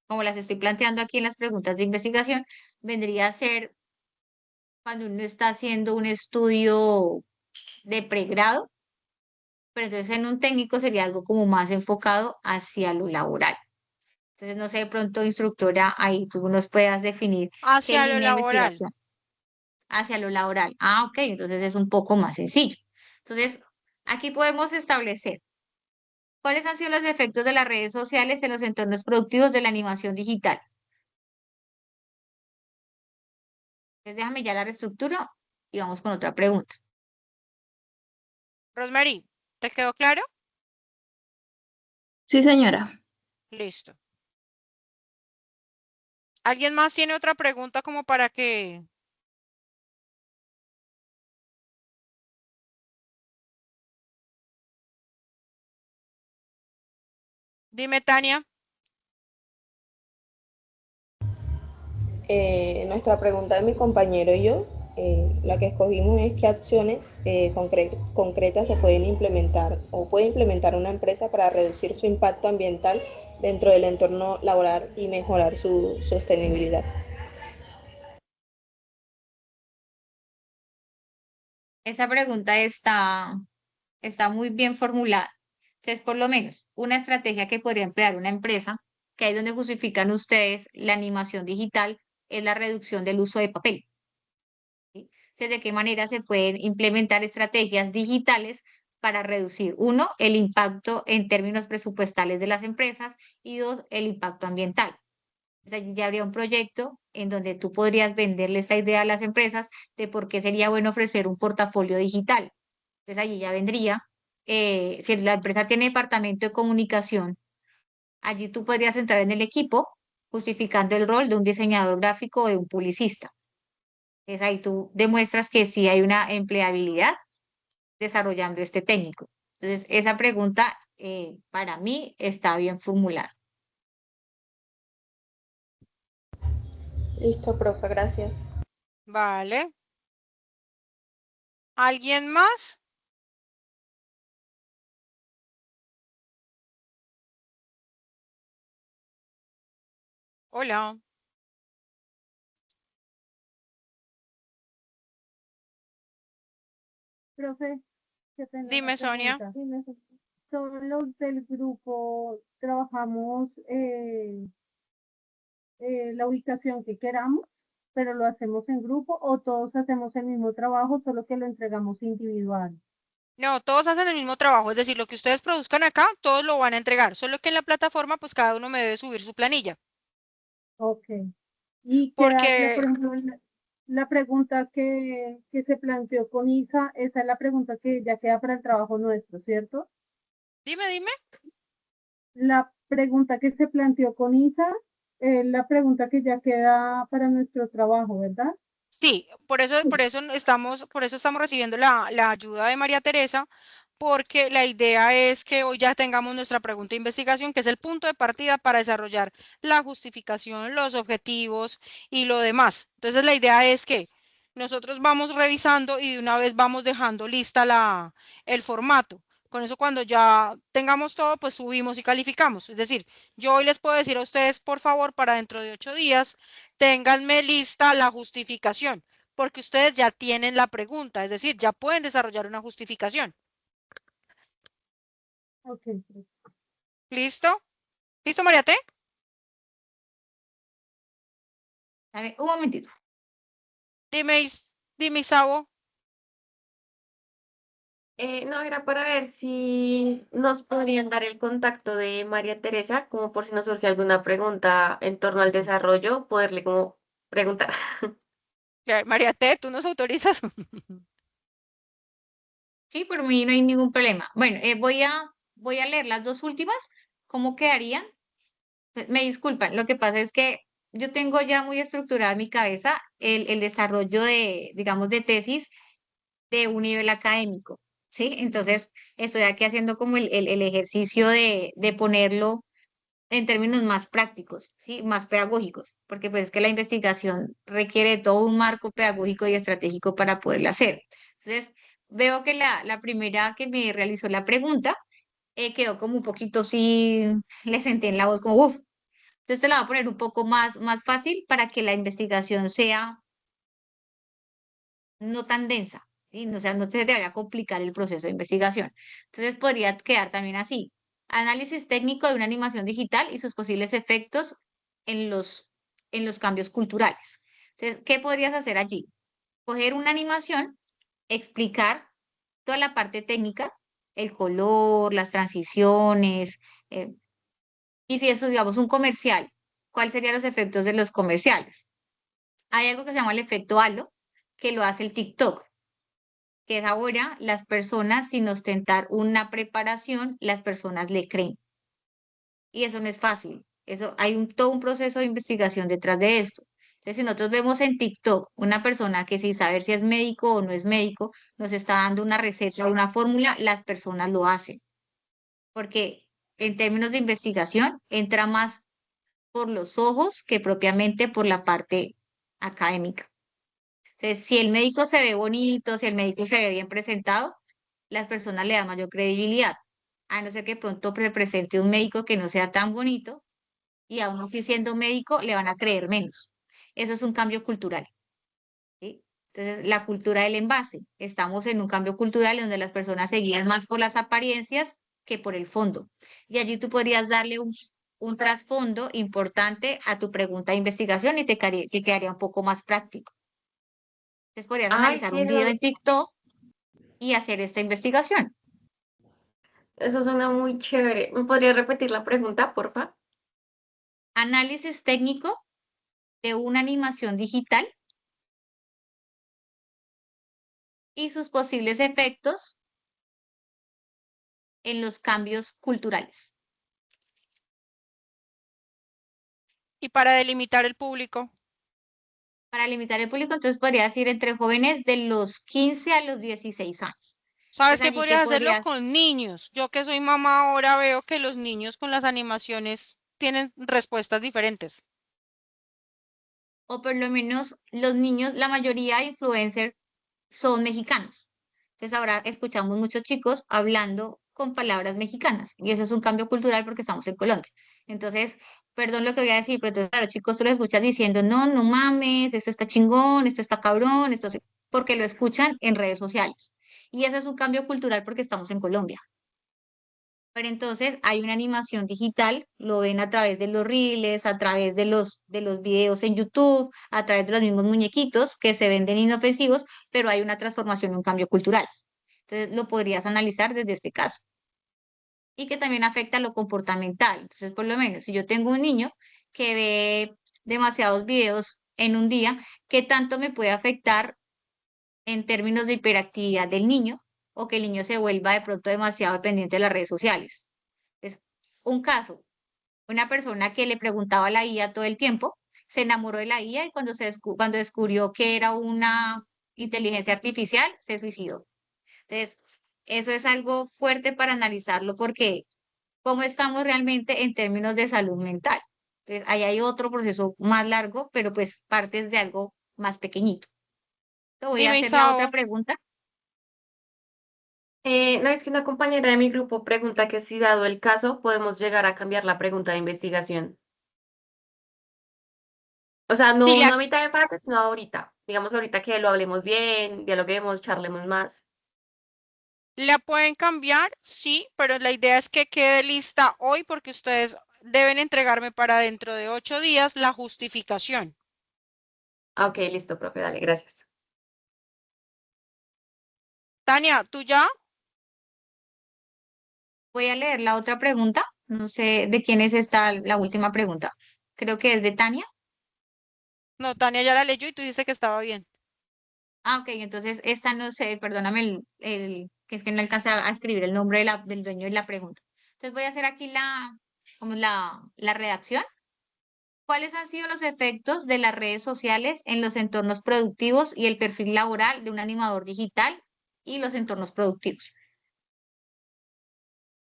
como las estoy planteando aquí en las preguntas de investigación, vendría a ser cuando uno está haciendo un estudio de pregrado, pero entonces en un técnico sería algo como más enfocado hacia lo laboral. Entonces, no sé, de pronto, instructora, ahí tú nos puedas definir qué
Hacia lo
línea de
laboral.
investigación hacia lo laboral. Ah, ok, entonces es un poco más sencillo. Entonces, aquí podemos establecer cuáles han sido los efectos de las redes sociales en los entornos productivos de la animación digital. Entonces, déjame ya la reestructuro y vamos con otra pregunta.
Rosemary, ¿te quedó claro?
Sí, señora.
Listo. ¿Alguien más tiene otra pregunta como para que... Dime, Tania.
Nuestra pregunta de mi compañero y yo, la que escogimos es qué acciones concretas se pueden implementar o puede implementar una empresa para reducir su impacto ambiental dentro del entorno laboral y mejorar su sostenibilidad.
Esa pregunta está muy bien formulada. Entonces, por lo menos, una estrategia que podría emplear una empresa, que ahí es donde justifican ustedes la animación digital, es la reducción del uso de papel. ¿Sí? Entonces, ¿de qué manera se pueden implementar estrategias digitales para reducir, uno, el impacto en términos presupuestales de las empresas y dos, el impacto ambiental? Entonces, allí ya habría un proyecto en donde tú podrías venderle esta idea a las empresas de por qué sería bueno ofrecer un portafolio digital. Entonces, allí ya vendría, si la empresa tiene departamento de comunicación, allí tú podrías entrar en el equipo justificando el rol de un diseñador gráfico o de un publicista. Entonces, ahí tú demuestras que sí hay una empleabilidad desarrollando este técnico. Entonces, esa pregunta para mí está bien formulada.
Listo, profe, gracias.
Vale. ¿Alguien más? Hola.
Profe, qué pena la
Dime, Sonia.
pregunta. Todos los del grupo trabajamos la ubicación que queramos, pero lo hacemos en grupo o todos hacemos el mismo trabajo, solo que lo entregamos individual.
No, todos hacen el mismo trabajo, es decir, lo que ustedes produzcan acá, todos lo van a entregar, solo que en la plataforma, pues cada uno me debe subir su planilla.
Ok. Y quedarle, por
Porque,
ejemplo, la pregunta que se planteó con Isa, esa es la pregunta que ya queda para el trabajo nuestro, ¿cierto?
dime.
La pregunta que se planteó con Isa es la pregunta que ya queda para nuestro trabajo, ¿verdad?
Sí, por eso estamos recibiendo la ayuda de María Teresa, porque la idea es que hoy ya tengamos nuestra pregunta de investigación, que es el punto de partida para desarrollar la justificación, los objetivos y lo demás. Entonces, la idea es que nosotros vamos revisando y de una vez vamos dejando lista el formato. Con eso, cuando ya tengamos todo, pues subimos y calificamos. Es decir, yo hoy les puedo decir a ustedes, por favor, para dentro de 8 días, ténganme lista la justificación, porque ustedes ya tienen la pregunta, es decir, ya pueden desarrollar una justificación.
Ok.
¿Listo? ¿Listo, María T?
A ver, un momentito.
Dime, Isabo.
No, era para ver si nos podrían dar el contacto de María Teresa, como por si nos surge alguna pregunta en torno al desarrollo, poderle como preguntar.
María T, ¿tú nos autorizas?
Sí, por mí no hay ningún problema. Bueno, voy a leer las dos últimas. ¿Cómo quedarían? Me disculpan, lo que pasa es que yo tengo ya muy estructurada en mi cabeza el desarrollo de, digamos, de tesis de un nivel académico, ¿sí? Entonces, estoy aquí haciendo como el ejercicio de ponerlo en términos más prácticos, ¿sí? Más pedagógicos, porque pues es que la investigación requiere todo un marco pedagógico y estratégico para poderla hacer. Entonces, veo que la primera que me realizó la pregunta quedó como un poquito, sí, le sentí en la voz como, uff, entonces te la voy a poner un poco más fácil para que la investigación sea no tan densa, ¿sí? O sea, no se te vaya a complicar el proceso de investigación. Entonces podría quedar también así. Análisis técnico de una animación digital y sus posibles efectos en en los cambios culturales. Entonces, ¿qué podrías hacer allí? Coger una animación, explicar toda la parte técnica, el color, las transiciones, eh, y si eso, digamos, un comercial, ¿cuáles serían los efectos de los comerciales? Hay algo que se llama el efecto halo, que lo hace el TikTok, que es ahora las personas sin ostentar una preparación, las personas le creen. Y eso no es fácil. Eso, hay todo un proceso de investigación detrás de esto. Entonces, si nosotros vemos en TikTok una persona que sin saber si es médico o no es médico, nos está dando una receta o una fórmula, las personas lo hacen. Porque en términos de investigación entra más por los ojos que propiamente por la parte académica. Entonces, si el médico se ve bonito, si el médico se ve bien presentado, las personas le dan mayor credibilidad. A no ser que pronto presente un médico que no sea tan bonito y aún así siendo médico le van a creer menos. Eso es un cambio cultural, ¿sí? Entonces, la cultura del envase. Estamos en un cambio cultural en donde las personas se guían más por las apariencias que por el fondo. Y allí tú podrías darle un trasfondo importante a tu pregunta de investigación y te quedaría un poco más práctico. Entonces, podrías
Ay,
analizar
sí,
un video en TikTok y hacer esta investigación.
eso suena muy chévere. ¿Me podría repetir la pregunta, porfa?
Análisis técnico de una animación digital y sus posibles efectos en los cambios culturales.
Y para delimitar el público.
Para limitar el público, entonces podría decir entre jóvenes de los 15 a los 16 años.
¿Sabes
Entonces
qué
allí, ¿qué
podrías hacerlo
podrías?
con niños? Yo que soy mamá ahora veo que los niños con las animaciones tienen respuestas diferentes.
O por lo menos los niños, la mayoría de influencers son mexicanos. Entonces ahora escuchamos muchos chicos hablando con palabras mexicanas y eso es un cambio cultural porque estamos en Colombia. Entonces, perdón lo que voy a decir, pero entonces, claro, chicos, tú lo escuchas diciendo, no, no mames, esto está chingón, esto está cabrón, porque lo escuchan en redes sociales. Y eso es un cambio cultural porque estamos en Colombia. Pero entonces hay una animación digital, lo ven a través de los reels, a través de los videos en YouTube, a través de los mismos muñequitos que se venden inofensivos, pero hay una transformación, un cambio cultural. Entonces lo podrías analizar desde este caso. Y que también afecta a lo comportamental. Entonces, por lo menos, si yo tengo un niño que ve demasiados videos en un día, ¿qué tanto me puede afectar en términos de hiperactividad del niño o que el niño se vuelva de pronto demasiado dependiente de las redes sociales? Es un caso, una persona que le preguntaba a la IA todo el tiempo, se enamoró de la IA y cuando descubrió que era una inteligencia artificial, se suicidó. Entonces, Eso es algo fuerte para analizarlo porque cómo estamos realmente en términos de salud mental. Entonces, ahí hay otro proceso más largo, pero pues partes de algo más pequeñito. Te voy a
Dime,
hacer la otra
Isao.
pregunta.
No, es que una compañera de mi grupo pregunta que si dado el caso podemos llegar a cambiar la pregunta de investigación. O sea,
Si
no,
la,
no a mitad de fase, sino ahorita. Digamos ahorita que lo hablemos bien, dialoguemos, charlemos más.
la pueden cambiar, sí, pero la idea es que quede lista hoy porque ustedes deben entregarme para dentro de 8 días la justificación.
Ah, ok, listo, profe, dale, gracias.
Tania, ¿tú ya?
Voy a leer la otra pregunta. No sé de quién es esta, la última pregunta. Creo que es de Tania.
No, Tania ya la leyó y tú dices que estaba bien.
Ah, ok, entonces esta no sé, perdóname que es que no alcancé a escribir el nombre de del dueño de la pregunta. Entonces voy a hacer aquí como la redacción. ¿Cuáles han sido los efectos de las redes sociales en los entornos productivos y el perfil laboral de un animador digital y los entornos productivos?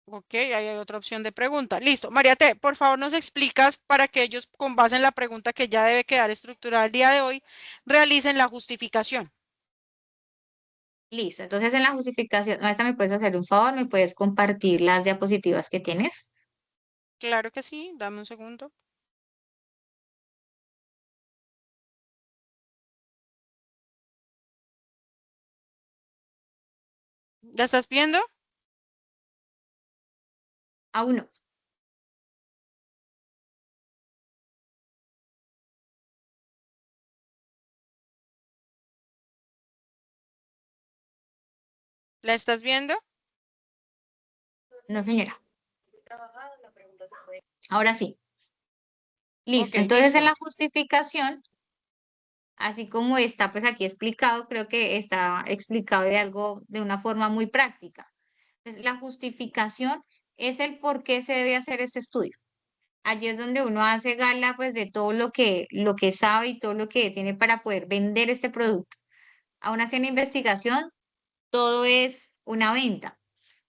Ok, ahí hay otra opción de pregunta. Listo. María T, por favor nos explicas para que ellos, con base en la pregunta que ya debe quedar estructurada el día de hoy, realicen la justificación.
Listo, entonces en la justificación, maestra, ¿me puedes hacer un favor? ¿Me puedes compartir las diapositivas que tienes?
Claro que sí, dame un segundo. ¿Ya estás viendo?
Aún no.
¿La estás viendo?
No, señora. Ahora sí.
Ok,
Listo. Entonces en
listo.
la justificación, así como está pues aquí explicado, creo que está explicado de algo de una forma muy práctica. Entonces, la justificación es el por qué se debe hacer este estudio. Allí es donde uno hace gala pues de todo lo que sabe y todo lo que tiene para poder vender este producto. Aún así en investigación, todo es una venta,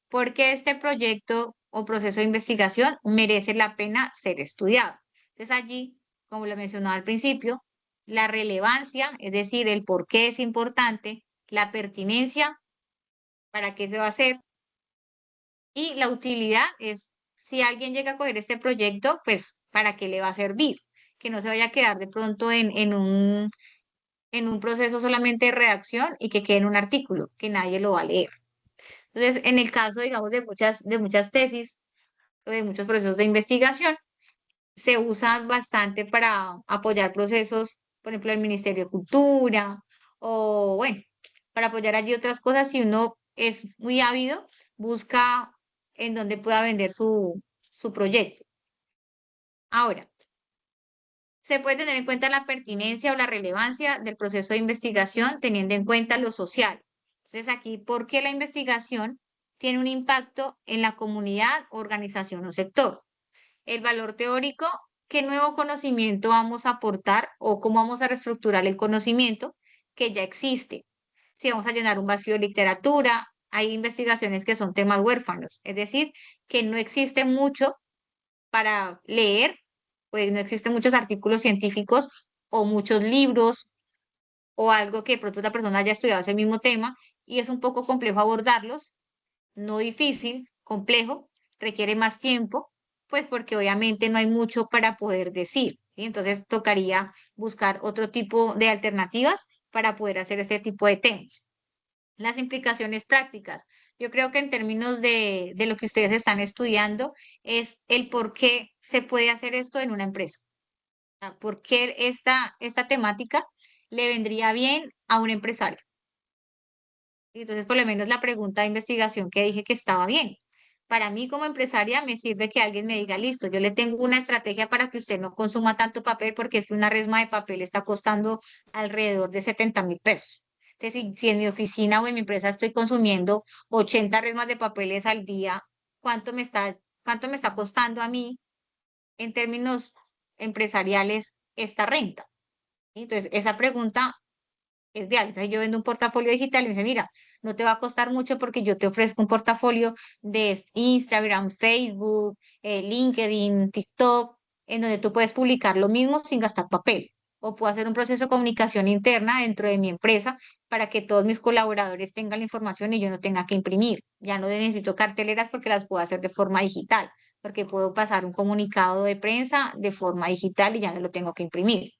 porque este proyecto o proceso de investigación merece la pena ser estudiado. Entonces allí, como lo mencionaba al principio, la relevancia, es decir, el por qué es importante, la pertinencia, para qué se va a hacer, y la utilidad es, si alguien llega a coger este proyecto, pues, ¿para qué le va a servir? Que no se vaya a quedar de pronto en un proceso solamente de redacción y que quede en un artículo, que nadie lo va a leer. Entonces, en el caso, digamos, de muchas tesis o de muchos procesos de investigación, se usan bastante para apoyar procesos, por ejemplo, el Ministerio de Cultura o, bueno, para apoyar allí otras cosas. Si uno es muy ávido, busca en donde pueda vender su proyecto. Ahora, se puede tener en cuenta la pertinencia o la relevancia del proceso de investigación teniendo en cuenta lo social. Entonces, aquí, ¿por qué la investigación tiene un impacto en la comunidad, organización o sector? El valor teórico, qué nuevo conocimiento vamos a aportar o cómo vamos a reestructurar el conocimiento que ya existe. Si vamos a llenar un vacío de literatura, hay investigaciones que son temas huérfanos, es decir, que no existe mucho para leer, pues no existen muchos artículos científicos o muchos libros o algo que de pronto la persona haya estudiado ese mismo tema y es un poco complejo abordarlos, no difícil, complejo, requiere más tiempo, pues porque obviamente no hay mucho para poder decir, ¿sí? Entonces tocaría buscar otro tipo de alternativas para poder hacer este tipo de temas. Las implicaciones prácticas. Yo creo que en términos de lo que ustedes están estudiando es el por qué se puede hacer esto en una empresa. ¿Por qué esta temática le vendría bien a un empresario? Entonces, por lo menos la pregunta de investigación que dije que estaba bien. Para mí como empresaria me sirve que alguien me diga, listo, yo le tengo una estrategia para que usted no consuma tanto papel porque es que una resma de papel está costando alrededor de 70.000 pesos. Entonces, si en mi oficina o en mi empresa estoy consumiendo 80 resmas de papeles al día, cuánto me está costando a mí en términos empresariales esta renta? Entonces, esa pregunta es viable. Entonces, yo vendo un portafolio digital y me dice, mira, no te va a costar mucho porque yo te ofrezco un portafolio de Instagram, Facebook, LinkedIn, TikTok, en donde tú puedes publicar lo mismo sin gastar papel. O puedo hacer un proceso de comunicación interna dentro de mi empresa para que todos mis colaboradores tengan la información y yo no tenga que imprimir. Ya no necesito carteleras porque las puedo hacer de forma digital, porque puedo pasar un comunicado de prensa de forma digital y ya no lo tengo que imprimir.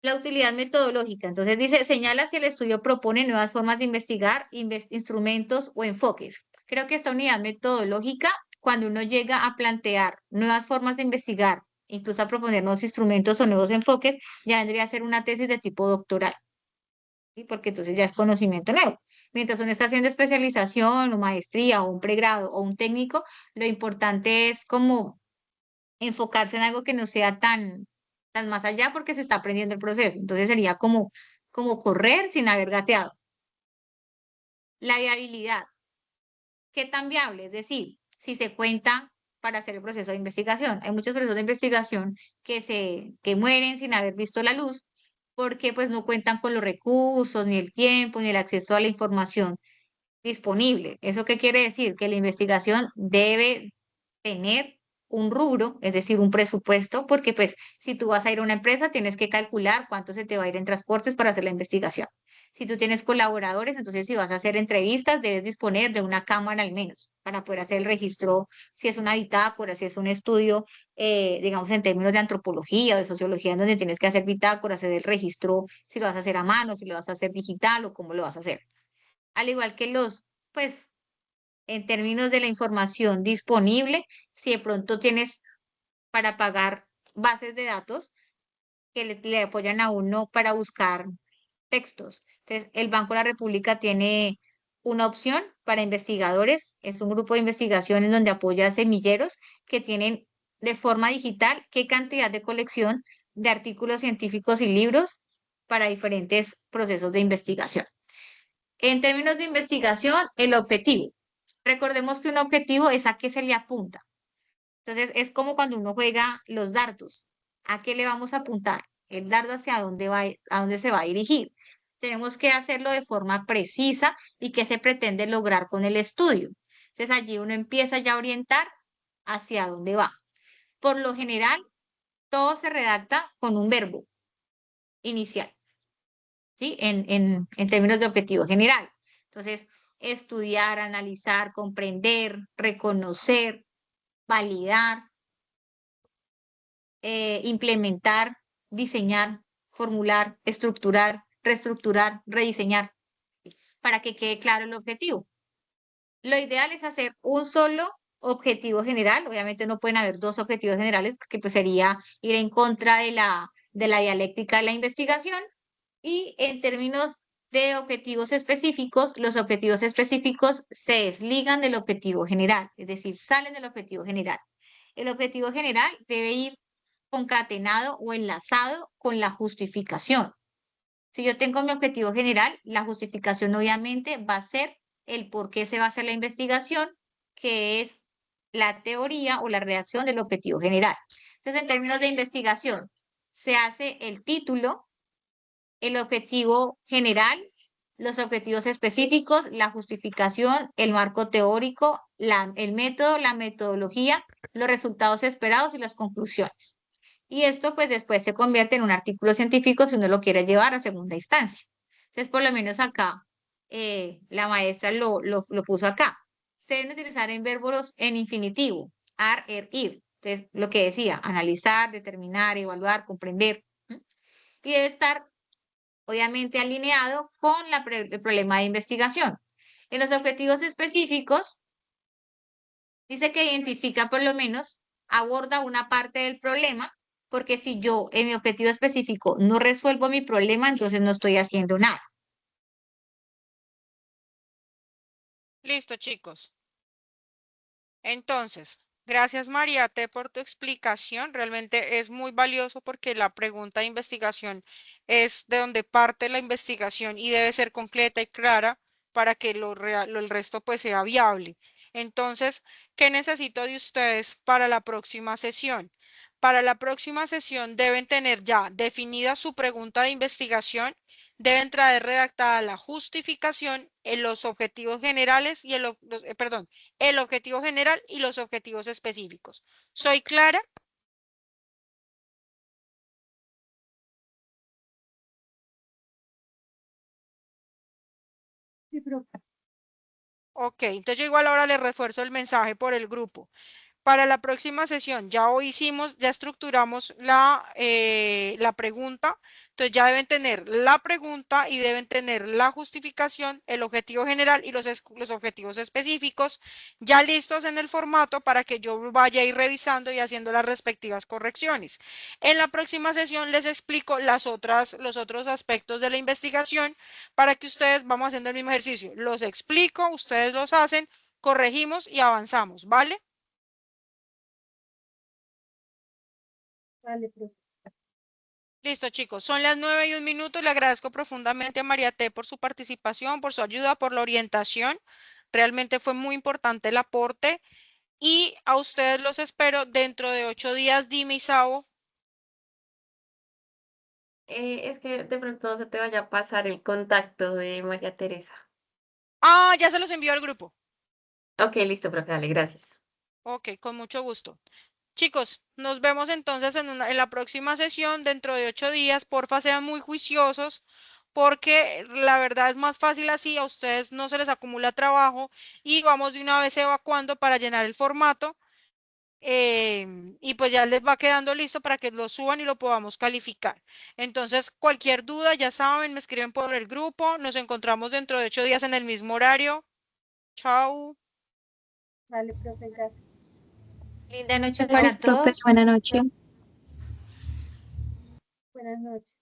La utilidad metodológica. Entonces dice, señala si el estudio propone nuevas formas de investigar, instrumentos o enfoques. Creo que esta unidad metodológica, cuando uno llega a plantear nuevas formas de investigar, incluso a proponer nuevos instrumentos o nuevos enfoques, ya vendría a ser una tesis de tipo doctoral, ¿sí? Porque entonces ya es conocimiento nuevo. Mientras uno está haciendo especialización o maestría o un pregrado o un técnico, lo importante es como enfocarse en algo que no sea tan más allá porque se está aprendiendo el proceso. Entonces sería como correr sin haber gateado. La viabilidad. ¿Qué tan viable? Es decir, si se cuenta para hacer el proceso de investigación. Hay muchos procesos de investigación que mueren sin haber visto la luz porque pues no cuentan con los recursos, ni el tiempo, ni el acceso a la información disponible. ¿Eso qué quiere decir? Que la investigación debe tener un rubro, es decir, un presupuesto, porque pues si tú vas a ir a una empresa, tienes que calcular cuánto se te va a ir en transportes para hacer la investigación. Si tú tienes colaboradores, entonces si vas a hacer entrevistas, debes disponer de una cámara al menos para poder hacer el registro, si es una bitácora, si es un estudio, digamos, en términos de antropología o de sociología, en donde tienes que hacer bitácora, hacer el registro, si lo vas a hacer a mano, si lo vas a hacer digital o cómo lo vas a hacer. Al igual que pues, en términos de la información disponible, si de pronto tienes para pagar bases de datos que le apoyan a uno para buscar textos. Entonces, el Banco de la República tiene una opción para investigadores, es un grupo de investigación en donde apoya a semilleros que tienen de forma digital qué cantidad de colección de artículos científicos y libros para diferentes procesos de investigación. En términos de investigación, el objetivo. Recordemos que un objetivo es a qué se le apunta. Entonces, es como cuando uno juega los dardos. ¿A qué le vamos a apuntar? El dardo hacia dónde va, a dónde se va a dirigir. Tenemos que hacerlo de forma precisa y qué se pretende lograr con el estudio. Entonces, allí uno empieza ya a orientar hacia dónde va. Por lo general, todo se redacta con un verbo inicial, ¿sí? En términos de objetivo general. Entonces, estudiar, analizar, comprender, reconocer, validar, implementar, diseñar, formular, estructurar, reestructurar, rediseñar, para que quede claro el objetivo. Lo ideal es hacer un solo objetivo general. Obviamente no pueden haber dos objetivos generales porque pues sería ir en contra de la dialéctica de la investigación. Y en términos de objetivos específicos, los objetivos específicos se desligan del objetivo general, es decir, salen del objetivo general. El objetivo general debe ir concatenado o enlazado con la justificación. Si yo tengo mi objetivo general, la justificación obviamente va a ser el por qué se va a hacer la investigación, que es la teoría o la redacción del objetivo general. Entonces, en términos de investigación, se hace el título, el objetivo general, los objetivos específicos, la justificación, el marco teórico, el método, la metodología, los resultados esperados y las conclusiones. Y esto pues después se convierte en un artículo científico si uno lo quiere llevar a segunda instancia. Entonces, por lo menos acá, la maestra lo puso acá. Se deben utilizar en verbos en infinitivo, ar, ir. Entonces, lo que decía, analizar, determinar, evaluar, comprender. Y debe estar obviamente alineado con el problema de investigación. En los objetivos específicos, dice que identifica por lo menos, aborda una parte del problema, porque si yo en mi objetivo específico no resuelvo mi problema, entonces no estoy haciendo nada.
Listo, chicos. Entonces, gracias Mariate por tu explicación. Realmente es muy valioso porque la pregunta de investigación es de donde parte la investigación y debe ser concreta y clara para que el resto pues sea viable. Entonces, ¿qué necesito de ustedes para la próxima sesión? Para la próxima sesión deben tener ya definida su pregunta de investigación, deben traer redactada la justificación en los objetivos generales y el objetivo general y los objetivos específicos. ¿Soy clara?
Sí, profe.
Ok, entonces yo igual ahora les refuerzo el mensaje por el grupo. Para la próxima sesión, ya hoy hicimos, ya estructuramos la pregunta, entonces ya deben tener la pregunta y deben tener la justificación, el objetivo general y los objetivos específicos ya listos en el formato para que yo vaya a ir revisando y haciendo las respectivas correcciones. En la próxima sesión les explico los otros aspectos de la investigación para que ustedes, vamos haciendo el mismo ejercicio, los explico, ustedes los hacen, corregimos y avanzamos, ¿vale?
Vale, profe.
Listo, chicos, son las 9:01. Le agradezco profundamente a María T por su participación, por su ayuda, por la orientación. Realmente fue muy importante el aporte y a ustedes los espero dentro de 8 días. Dime, Isao.
Es que de pronto no se te vaya a pasar el contacto de María Teresa.
Ah, ya se los envió al grupo.
Ok, listo, profe, dale, gracias.
Ok, con mucho gusto. Chicos, nos vemos entonces en la próxima sesión dentro de 8 días. Porfa, sean muy juiciosos porque la verdad es más fácil así, a ustedes no se les acumula trabajo y vamos de una vez evacuando para llenar el formato y pues ya les va quedando listo para que lo suban y lo podamos calificar. Entonces, cualquier duda, ya saben, me escriben por el grupo. Nos encontramos dentro de 8 días en el mismo horario. Chao.
Vale, profe, gracias.
Linda noche
Gracias,
para
profe.
todos.
Buenas noches.
Buenas noches.